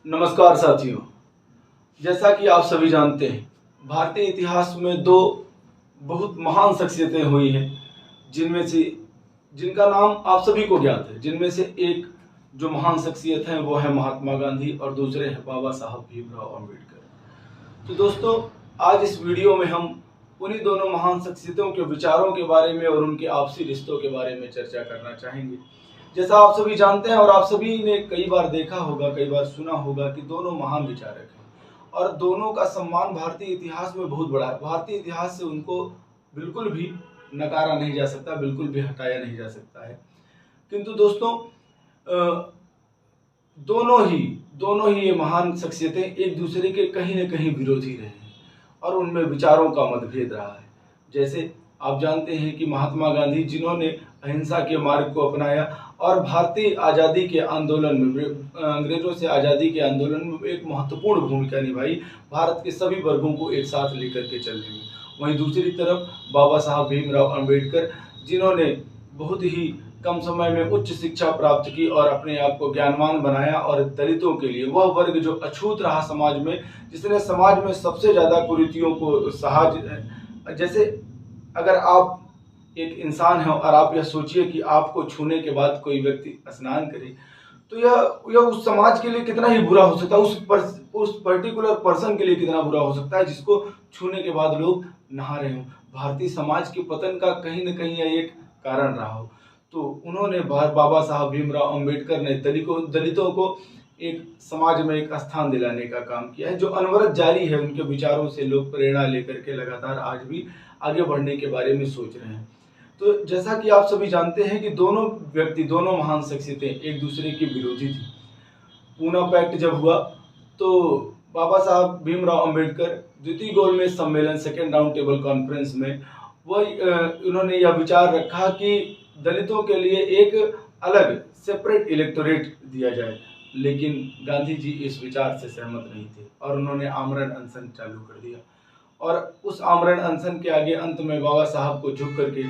नमस्कार साथियों। जैसा कि आप सभी जानते हैं, भारतीय इतिहास में दो बहुत महान शख्सियतें हुई हैं, जिनमें से जिनका नाम आप सभी को ज्ञात है। जिनमें से एक जो महान शख्सियत है वो है महात्मा गांधी और दूसरे हैं बाबा साहब भीमराव अम्बेडकर। तो दोस्तों, आज इस वीडियो में हम उन्हीं दोनों महान शख्सियतों के विचारों के बारे में और उनके आपसी रिश्तों के बारे में चर्चा करना चाहेंगे। जैसा आप सभी जानते हैं और आप सभी ने कई बार देखा होगा, कई बार सुना होगा कि दोनों महान विचारक हैं और दोनों का सम्मान भारतीय इतिहास में बहुत बड़ा है। भारतीय इतिहास से उनको बिल्कुल भी नकारा नहीं जा सकता, बिल्कुल भी हटाया नहीं जा सकता है। किंतु दोस्तों, दोनों ही ये महान शख्सियतें एक दूसरे के कहीं न कहीं विरोधी रहे हैं और उनमें विचारों का मतभेद रहा है। जैसे आप जानते हैं कि महात्मा गांधी, जिन्होंने अहिंसा के मार्ग को अपनाया और भारतीय आज़ादी के आंदोलन में, अंग्रेजों से आज़ादी के आंदोलन में एक महत्वपूर्ण भूमिका निभाई, भारत के सभी वर्गों को एक साथ लेकर के चलने में। वहीं दूसरी तरफ बाबा साहब भीमराव अम्बेडकर, जिन्होंने बहुत ही कम समय में उच्च शिक्षा प्राप्त की और अपने आप को ज्ञानवान बनाया और दलितों के लिए, वह वर्ग जो अछूत रहा समाज में, जिसने समाज में सबसे ज़्यादा कुरीतियों को सहा। जैसे अगर आप एक इंसान है और आप यह सोचिए कि आपको छूने के बाद कोई व्यक्ति स्नान करे, तो यह उस समाज के लिए कितना ही बुरा हो सकता है, उस पर्टिकुलर पर्सन के लिए कितना बुरा हो सकता है जिसको छूने के बाद लोग नहा रहे हों। भारतीय समाज के पतन का कहीं न कहीं यह एक कारण रहा हो। तो उन्होंने, बाबा साहब भीमराव अम्बेडकर ने दलितों को एक समाज में एक स्थान दिलाने का काम किया है, जो अनवरत जारी है। उनके विचारों से लोग प्रेरणा लेकर के लगातार आज भी आगे बढ़ने के बारे में सोच रहे हैं। तो जैसा कि आप सभी जानते हैं कि दोनों महान शख्सियतें एक दूसरे की विरोधी थी। पूना पैक्ट जब हुआ तो बाबा साहब भीमराव अम्बेडकर द्वितीय गोलमेज सम्मेलन, सेकेंड राउंड टेबल कॉन्फ्रेंस में उन्होंने यह विचार रखा कि दलितों के लिए एक अलग सेपरेट इलेक्टोरेट दिया जाए, लेकिन गांधी जी इस विचार से सहमत नहीं थे और उन्होंने आमरण अनशन चालू कर दिया। और उस आमरण अनशन के आगे अंत में बाबा साहब को झुक करके,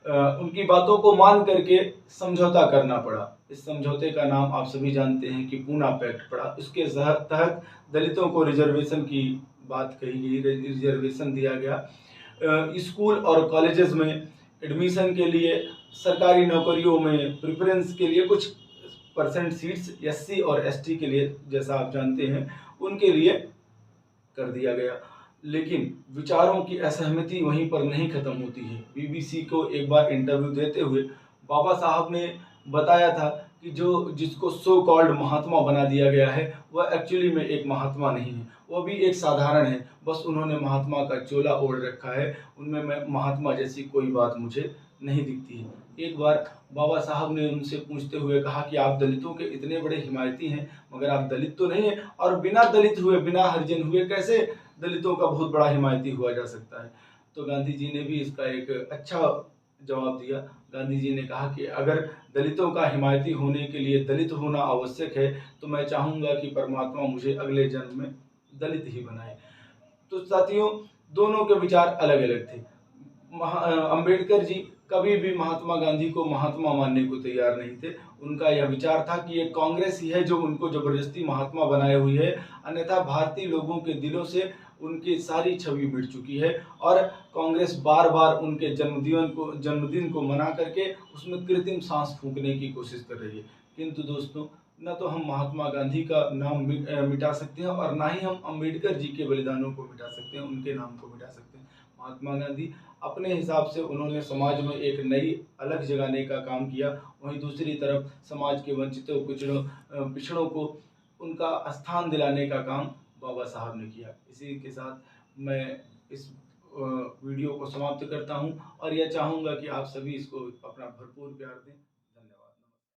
उनकी बातों को मान करके समझौता करना पड़ा। इस समझौते का नाम आप सभी जानते हैं कि पूना पैक्ट पड़ा। उसके तहत दलितों को रिजर्वेशन की बात कही गई, रिजर्वेशन दिया गया। स्कूल और कॉलेजेस में एडमिशन के लिए, सरकारी नौकरियों में प्रेफरेंस के लिए कुछ परसेंट सीट्स एससी और एसटी के लिए, जैसा आप जानते हैं, उनके लिए कर दिया गया। लेकिन विचारों की असहमति वहीं पर नहीं खत्म होती है। बीबीसी को एक बार इंटरव्यू देते हुए बाबा साहब ने बताया था कि जिसको सो कॉल्ड महात्मा बना दिया गया है, वह एक्चुअली में एक महात्मा नहीं है, वह भी एक साधारण है। बस उन्होंने महात्मा का चोला ओढ़ रखा है, उनमें महात्मा जैसी कोई बात मुझे नहीं दिखती है। एक बार बाबा साहब ने उनसे पूछते हुए कहा कि आप दलितों के इतने बड़े हिमायती हैं, मगर आप दलित तो नहीं हैं, और बिना दलित हुए, बिना हरिजन हुए कैसे दलितों का बहुत बड़ा हिमायती हुआ जा सकता है। तो गांधी जी ने भी इसका एक अच्छा जवाब दिया। गांधी जी ने कहा कि अगर दलितों का हिमायती होने के लिए दलित होना आवश्यक है, तो मैं चाहूँगा कि परमात्मा मुझे अगले जन्म में दलित ही बनाए। तो साथियों, दोनों के विचार अलग अलग थे। अम्बेडकर जी कभी भी महात्मा गांधी को महात्मा मानने को तैयार नहीं थे। उनका यह विचार था कि ये कांग्रेस ही है जो उनको जबरदस्ती महात्मा बनाए हुई है, अन्यथा भारतीय लोगों के दिलों से उनकी सारी छवि मिट चुकी है और कांग्रेस बार बार उनके जन्मदिन को मना करके उसमें कृत्रिम सांस फूंकने की कोशिश कर रही है। किंतु दोस्तों, न तो हम महात्मा गांधी का नाम मिटा सकते हैं और ना ही हम अम्बेडकर जी के बलिदानों को मिटा सकते हैं, उनके नाम को मिटा सकते हैं। महात्मा गांधी अपने हिसाब से उन्होंने समाज में एक नई अलग जगाने का काम किया। वहीं दूसरी तरफ समाज के वंचितों, पिछड़ों को उनका स्थान दिलाने का काम बाबा साहब ने किया। इसी के साथ मैं इस वीडियो को समाप्त करता हूं और यह चाहूँगा कि आप सभी इसको अपना भरपूर प्यार दें।